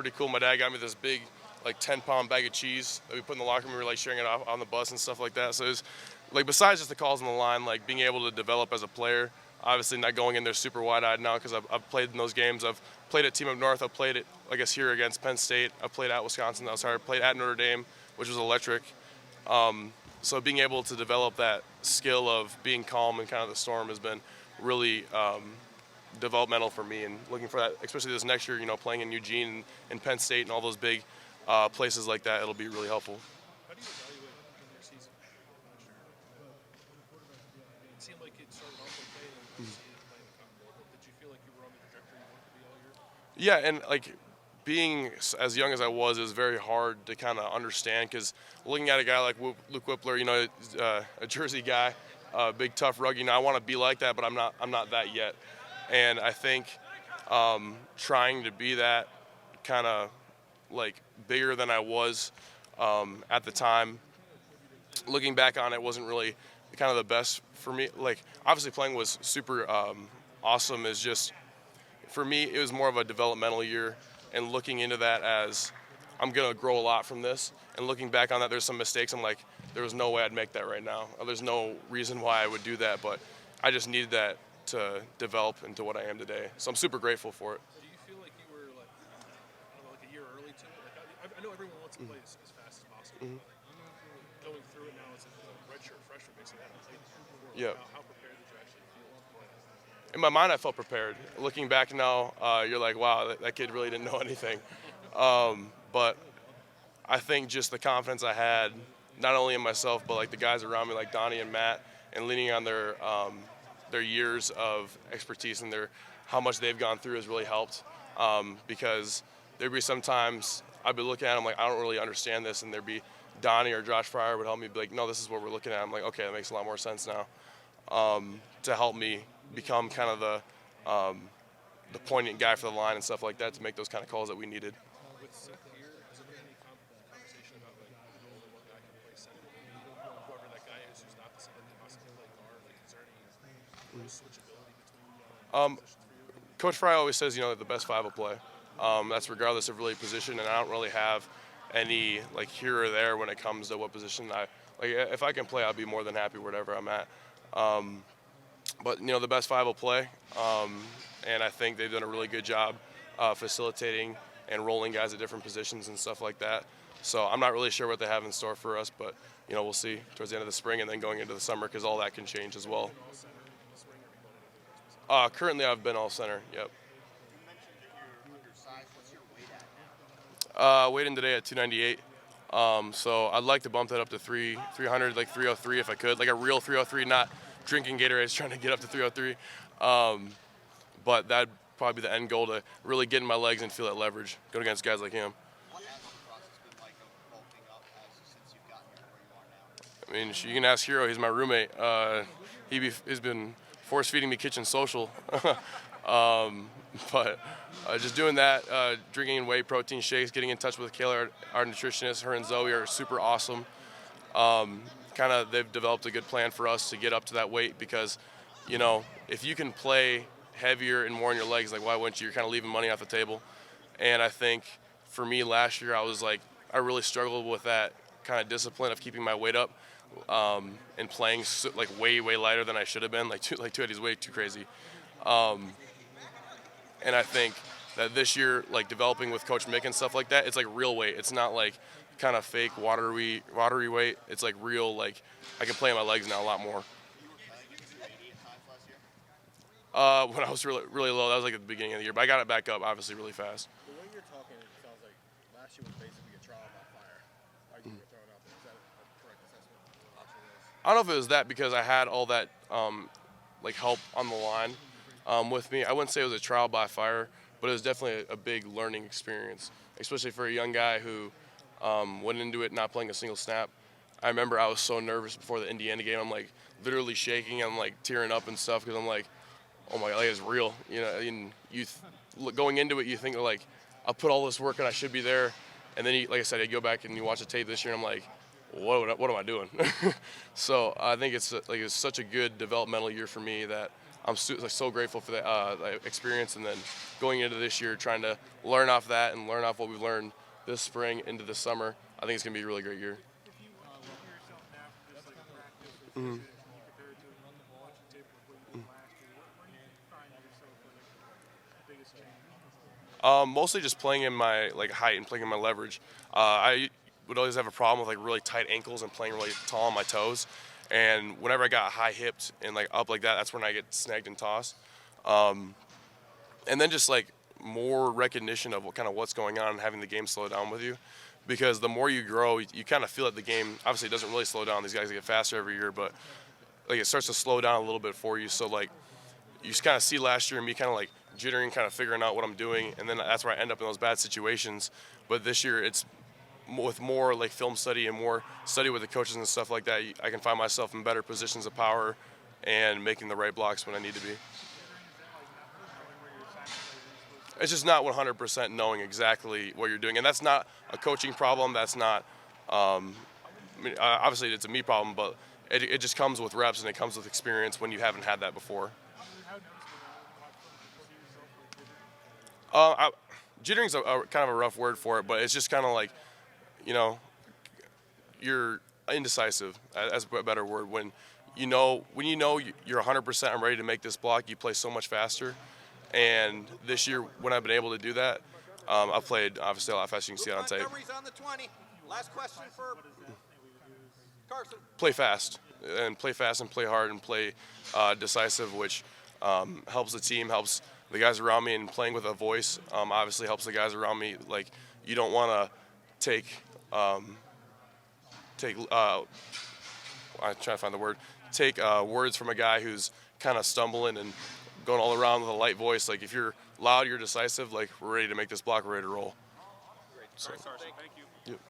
pretty cool. My dad got me this big, like 10-pound bag of cheese that we put in the locker room. We were like sharing it off on the bus and stuff like that. So it was like, besides just the calls on the line, like being able to develop as a player. Obviously not going in there super wide-eyed now because I've played in those games. I've played at Team Up North. I've played it, I guess, here against Penn State. I've played at Wisconsin. I played at Notre Dame, which was electric. So being able to develop that skill of being calm in kind of the storm has been really developmental for me, and looking for that, especially this next year, playing in Eugene and Penn State and all those big places like that, it'll be really helpful. How do you evaluate your season last year? It seemed like it started off okay, and you playing the Cotton Bowl, but did you feel like you were on the trajectory you wanted to be all year? Yeah, and like being as young as I was, it was very hard to kind of understand, because looking at a guy like Luke Whippler, a Jersey guy, big, tough, rugged, I want to be like that, but I'm not that yet. And I think trying to be that kind of like bigger than I was at the time, looking back on it, wasn't really kind of the best for me. Like, obviously playing was super awesome. Is just, for me, it was more of a developmental year, and looking into that as I'm going to grow a lot from this. And looking back on that, there's some mistakes. I'm like, there was no way I'd make that right now. There's no reason why I would do that, but I just needed that to develop into what I am today. So I'm super grateful for it. Do you feel like you were like, I don't know, like a year early to it? Like, I know everyone wants to play as fast as possible. Mm-hmm. But like, going through it now as a redshirt freshman, basically haven't played before. Yeah. How prepared did you actually feel? In my mind, I felt prepared. Looking back now, you're like, wow, that kid really didn't know anything. But I think just the confidence I had, not only in myself, but like the guys around me, like Donnie and Matt, and leaning on their years of expertise and how much they've gone through has really helped. Because there'd be sometimes I'd be looking at them like, I don't really understand this, and there'd be Donnie or Josh Fryer would help me be like, no, this is what we're looking at. I'm like, okay, that makes a lot more sense now. To help me become kind of the poignant guy for the line and stuff like that, to make those kind of calls that we needed. With Seth here, has there been any conversation about like what guy can play center? Whoever that guy is who's not the center can possibly play guard. Like, is there any switchability between positions for you? Coach Fry always says, that the best five will play. That's regardless of really position, and I don't really have any like here or there when it comes to what position if I can play, I'll be more than happy wherever I'm at. But the best five will play, and I think they've done a really good job facilitating and rolling guys at different positions and stuff like that. So I'm not really sure what they have in store for us, but we'll see towards the end of the spring and then going into the summer, because all that can change as well. Currently, I've been all center. Yep. You mentioned that you're undersized. What's your weight at now? Weighed today at 298. So I'd like to bump that up to 300, like 303 if I could, like a real 303, not drinking Gatorade, trying to get up to 303. But that'd probably be the end goal, to really get in my legs and feel that leverage, going against guys like him. What has the process been like of bulking up since you've gotten here where you are now? I mean, you can ask Hero. He's my roommate. He's been force feeding me kitchen social. But just doing that, drinking whey protein shakes, getting in touch with Kayla, our nutritionist. Her and Zoe are super awesome. They've developed a good plan for us to get up to that weight, because, if you can play heavier and more in your legs, like, why wouldn't you? You're kind of leaving money off the table. And I think for me last year, I really struggled with that kind of discipline of keeping my weight up, and playing like way lighter than I should have been. Like 280 is way too crazy. And I think that this year, like developing with Coach Mick and stuff like that, it's like real weight. It's not like kind of fake watery weight. It's like real, like I can play on my legs now a lot more. You were playing at 280 at times last year? When I was really low, that was like at the beginning of the year. But I got it back up, obviously, really fast. The way you're talking, it sounds like last year was basically a trial by fire. Like you were throwing out there. Is that a correct assessment? I don't know if it was that, because I had all that help on the line with me. I wouldn't say it was a trial by fire, but it was definitely a big learning experience, especially for a young guy who went into it not playing a single snap. I remember I was so nervous before the Indiana game. I'm like literally shaking. I'm like tearing up and stuff, because I'm like, oh my God, it's real. And going into it, you think like, I'll put all this work and I should be there. And then, like I said, you go back and you watch the tape this year, and I'm like, what am I doing? So I think it's such a good developmental year for me that I'm so grateful for that experience, and then going into this year, trying to learn off that and learn off what we've learned this spring into the summer. I think it's going to be a really great year. If you look at yourself now from just like a practice or season, and you compare it to run the ball on tape with what you did last year, where do you find yourself the biggest change? Mostly just playing in my height and playing in my leverage. I would always have a problem with really tight ankles and playing really tall on my toes. And whenever I got high hipped and up like that, that's when I get snagged and tossed. And then just more recognition of what's going on and having the game slow down with you. Because the more you grow, you kind of feel that the game obviously doesn't really slow down. These guys get faster every year, but it starts to slow down a little bit for you. So you just kind of see last year me kind of jittering, kind of figuring out what I'm doing, and then that's where I end up in those bad situations. But this year it's with more film study and more study with the coaches and stuff like that. I can find myself in better positions of power and making the right blocks when I need to be. It's just not 100% knowing exactly what you're doing, and that's not a coaching problem. That's not. Obviously, it's a me problem, but it just comes with reps and it comes with experience when you haven't had that before. Jittering's a kind of a rough word for it, but it's just kind of you're indecisive. That's a better word. When you know you're 100%, I'm ready to make this block, you play so much faster. And this year, when I've been able to do that, I've played obviously a lot faster. You can see it on tape. Montgomery's on the 20. Last question for Carson. Play fast and play hard and play decisive, which helps the team, helps the guys around me, and playing with a voice obviously helps the guys around me. You don't want to take I'm trying to find the word. Take words from a guy who's kind of stumbling and going all around with a light voice. If you're loud, you're decisive. We're ready to make this block, we're ready to roll. Great. All right, Carson, thank you. Yep.